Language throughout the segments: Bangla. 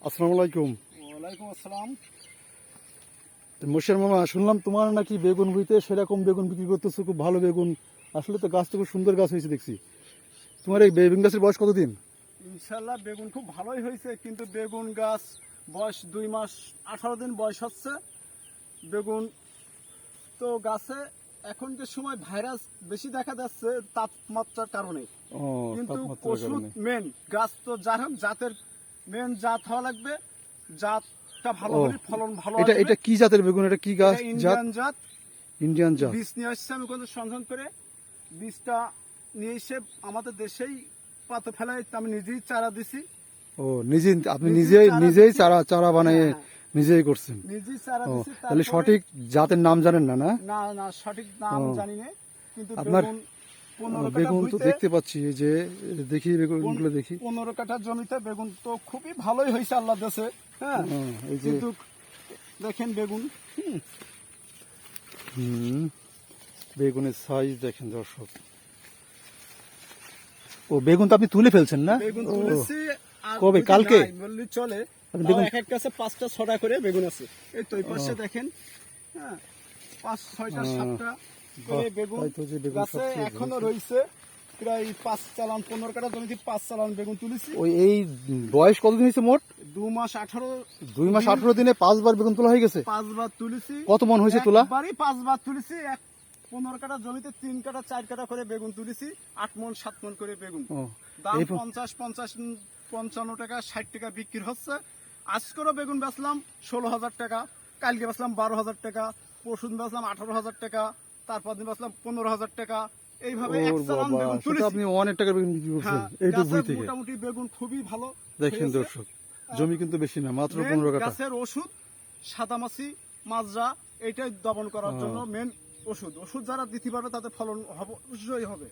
আসসালামু আলাইকুম। ওয়ালাইকুম আসসালাম। মোশের মামা, শুনলাম তোমার নাকি বেগুন ভুঁইতে সেরকম বেগুন বিক্রি করতেছো, খুব ভালো বেগুন। আসলে তো গাছ তো খুব সুন্দর গাছ হয়েছে দেখছি। তোমার এই বেগুন গাছের বয়স কতদিন? ইনশাল্লাহ বেগুন খুব ভালোই হয়েছে, কিন্তু বেগুন গাছ বয়স 2 মাস 18 দিন বয়স হচ্ছে। বেগুন তো গাছে এখন যে সময় ভাইরাস বেশি দেখা যাচ্ছে তাপমাত্রার কারণে, ও, কিন্তু তাপমাত্রার ওষুধ কারণে। মেন গাছ তো যাই হোক জাতের মেন জাত হওয়া লাগবে। জাতটা ভালো ও, হলে ফলন ভালো এটা আসবে। এটা কি জাতের বেগুন? এটা কি গাছ? এটা জাত? ইন্ডিয়ান জাত। ইন্ডিয়ান জাত। বীজ নিয়ে আসছে, আমি কোনো সন্ধান করে বীজটা নিয়ে এসে আমাদের দেশেই পাতা ফেলায় আমি নিজেই চারা দিছি। ও, নিজে আপনি নিজেই নিজেই চারা চারা চারা বানিয়ে হ্যাঁ, নিজেই করছেন? নিজেই চারা ও, দিছি। তাহলে তারপরে সঠিক জাতের নাম জানেন না? না, না না সঠিক নাম ও, জানি না, কিন্তু আপনার বেগুন 15 কাঠা বেগুন তো ভুঁইতে দেখতে পাচ্ছি, এই যে দেখি বেগুনগুলো দেখি। 15 কাঠা জমিতে বেগুন তো খুবই ভালোই হয়েছে আল্লাহ দেশে। হ্যাঁ, ও, এই যে কিন্তু দেখেন বেগুন বেগুনের সাইজ দেখেন দর্শক। ও, বেগুন তো আপনি তুলে ফেলছেন না? বেগুন ও, তুলেছি। আর কবে? যদি কালকে? নাই বললে চলে। আপনি তাও বেগুন এক এক গাছে 5টা 6টা করে বেগুন আছে। এই তো এই পাশে দেখেন, হ্যাঁ 5 6টা 7টা করে বাহ, বেগুন তাই তো, যে বেগুন গাছে সবচেয়ে এখনো হয়েছে। রয়েছে। প্রায় 5 চালান 15 কাঠা জমিতে 5 চালান বেগুন তুলেছি। ওই এই বয়স কতদিন হয়েছে মোট? 2 মাস 18 2 মাস 18 দিনে 5বার বেগুন তোলা হয়ে গেছে। 5 বার তুলেছি। কত মন হয়েছে তোলা? একবারই 5 বার তুলেছি। 15 কাঠা জমিতে 3 কাঠা 4 কাঠা করে বেগুন তুলেছি। 8 মন 7 মন করে বেগুন। ও, দাম এই 55 টাকা 60 টাকা বিক্রি হচ্ছে। আজকেরও বেগুন বেচলাম 16,000 টাকা, কালকে বেচলাম 12,000 টাকা, পরশুদিন বেচলাম 18,000 টাকা, তারপর দিন বেচলাম 15,000 টাকা। এইভাবে এক ওর চালান বাবা, বেগুন সেটা তুলেছি। আপনি অনেক টাকার বেগুন বিক্রি করছেন হ্যাঁ, এইটুকু ভুঁই গাছের থেকে। মোটামুটি বেগুন খুবই ভালো দেখেন হয়েছে। দর্শক, জমি কিন্তু বেশি না, মাত্র মেন 15 কাঠা। গাছের ওষুধ সাদামাছি মাজরা, এটাই দমন করার জন্য মেন ওষুধ যারা দিতে পারবে তাদের ফলন অবশ্যই হবে।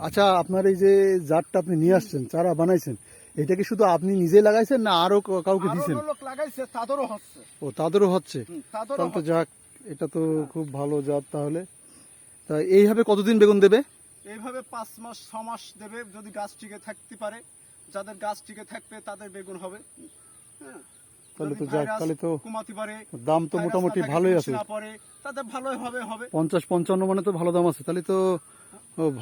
আচ্ছা, আপনার এই যে জাতটা আপনি নিয়ে আসছেন, চারা বানাইছেন, এটা কি শুধু আপনি নিজেই লাগাইছেন না আরো কাউকে আরো দিয়েছেন? লোক লাগাইছে, তাদেরও হচ্ছে। ও, তাদেরও হচ্ছে। তাদেরও তাহলে তো হচ্ছে। যাক, এটা তো খুব ভালো জাত তাহলে। তা এইভাবে কতদিন বেগুন দেবে? এইভাবে 5 মাস 6 মাস দেবে, যদি গাছ টিকে থাকতে পারে। যাদের গাছ টিকে থাকবে তাদের বেগুন হবে। হ্যাঁ, তাহলে যদি তো যাক, ভাইরাস তাহলে তো কমাতে পারে, দাম তো ভাইরাস মোটামুটি না থাকে, ভালোই পুষ আছে। না পড়ে, তাদের ভালোই হবে। 50-55 মানে তো ভালো দাম আছে, তাহলে তো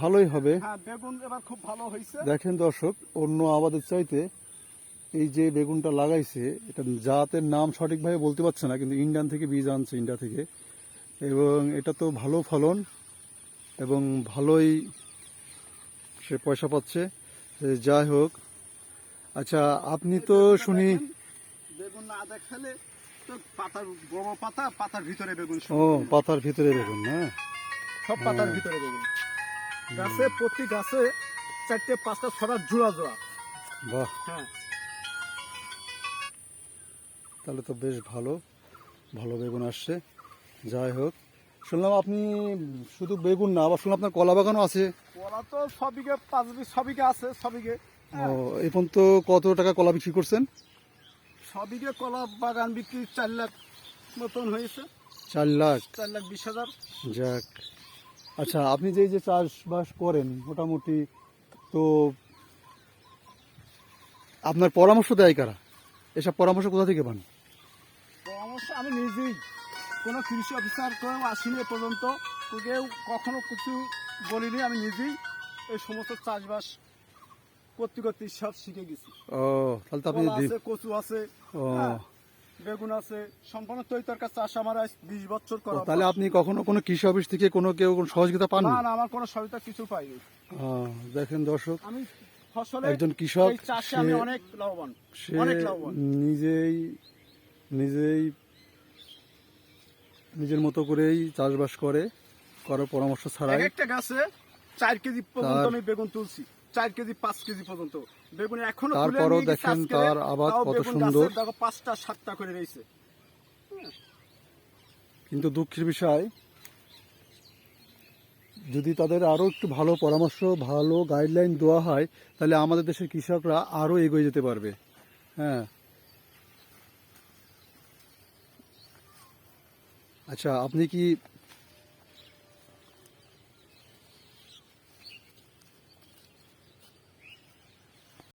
ভালোই হবে। হ্যাঁ, বেগুন এবার খুব ভালো হয়েছে। দেখেন দর্শক, অন্য আবাদের চাইতে এই যে বেগুনটা লাগাইছে, এটা জাতের নাম সঠিকভাবে বলতে পারছে না, কিন্তু ইন্ডিয়ান থেকে বীজ আনছে, ইন্ডিয়া থেকে। এবং এটা তো ভালো ফলন এবং ভালোই সে পয়সা পাচ্ছে। যাই হোক, আচ্ছা, আপনি তো শুনি। দেখেন, বেগুন না দেখালে তো পাতার বড় পাতার ভিতরে বেগুন সব। ও, পাতার ভিতরে বেগুন না? সব পাতার ভিতরে বেগুন। গাছে প্রতি গাছে 4টে 5টা 6টা জোড়া। বাহ, হ্যাঁ, তাহলে তো বেশ ভালো ভালো বেগুন আসছে। যাই হোক, শুনলাম আপনি শুধু বেগুন না, আবার শুনলাম আপনার কলা বাগানও আছে। কলা তো 6 বিঘে 5 বিঘে 6 বিঘে আছে, 6 বিঘে। ও, এই পর্যন্ত কত টাকা কলা বিক্রি করছেন? 6 বিঘে কলা বাগান বিক্রি 4 লাখ মতন হয়েছে। 4 লাখ? 4,20,000। যাক, আচ্ছা, আপনি যে এই যে চাষবাস করেন মোটামুটি, তো আপনার পরামর্শ দেয় কারা? এসব পরামর্শ কোথা থেকে পান? পরামর্শ আমি নিজেই, কোনো কৃষি অফিসার কেউ আসিনি এ পর্যন্ত, কেউ কখনো কিছু বলিনি। আমি নিজেই এই সমস্ত চাষবাস করতে সব শিখে গেছি। ও, তাহলে তো আপনি কলা আছে, কচু আছে, ও, হ্যাঁ, বেগুন আছে, সম্পূর্ণ তৈতরকার চাষ আমার আজ 20 বছর করা। তাহলে আপনি কখনো কোনো কৃষি অফিস থেকে কেউ কোনো সহযোগিতা পান? না না, আমার কোনো সহায়তা কিছু পাইনি। দেখেন দর্শক, আমি ফসলে একজন কৃষক, এই চাষে আমি অনেক লাভবান, সে অনেক লাভবান। নিজেই নিজেই নিজের মতো করেই চাষবাস করে, কারো পরামর্শ ছাড়াই। একটা গাছে 4 কেজি পর্যন্ত আমি বেগুন তুলছি, 4 কেজি 5 কেজি পর্যন্ত বেগুন এখনো তুলে তারপরও নিয়ে গেছি দেখেন আজকে। তার আবাদ তাও কত বেগুন সুন্দর। গাছে দেখো 5টা 7টা করে রয়েছে। কিন্তু দুঃখের বিষয়, যদি তাদের আরো একটু ভালো পরামর্শ, ভালো গাইডলাইন দেওয়া হয়, তাহলে আমাদের দেশের কৃষকরা আরো এগিয়ে যেতে পারবে। হ্যাঁ, আচ্ছা, আপনি কি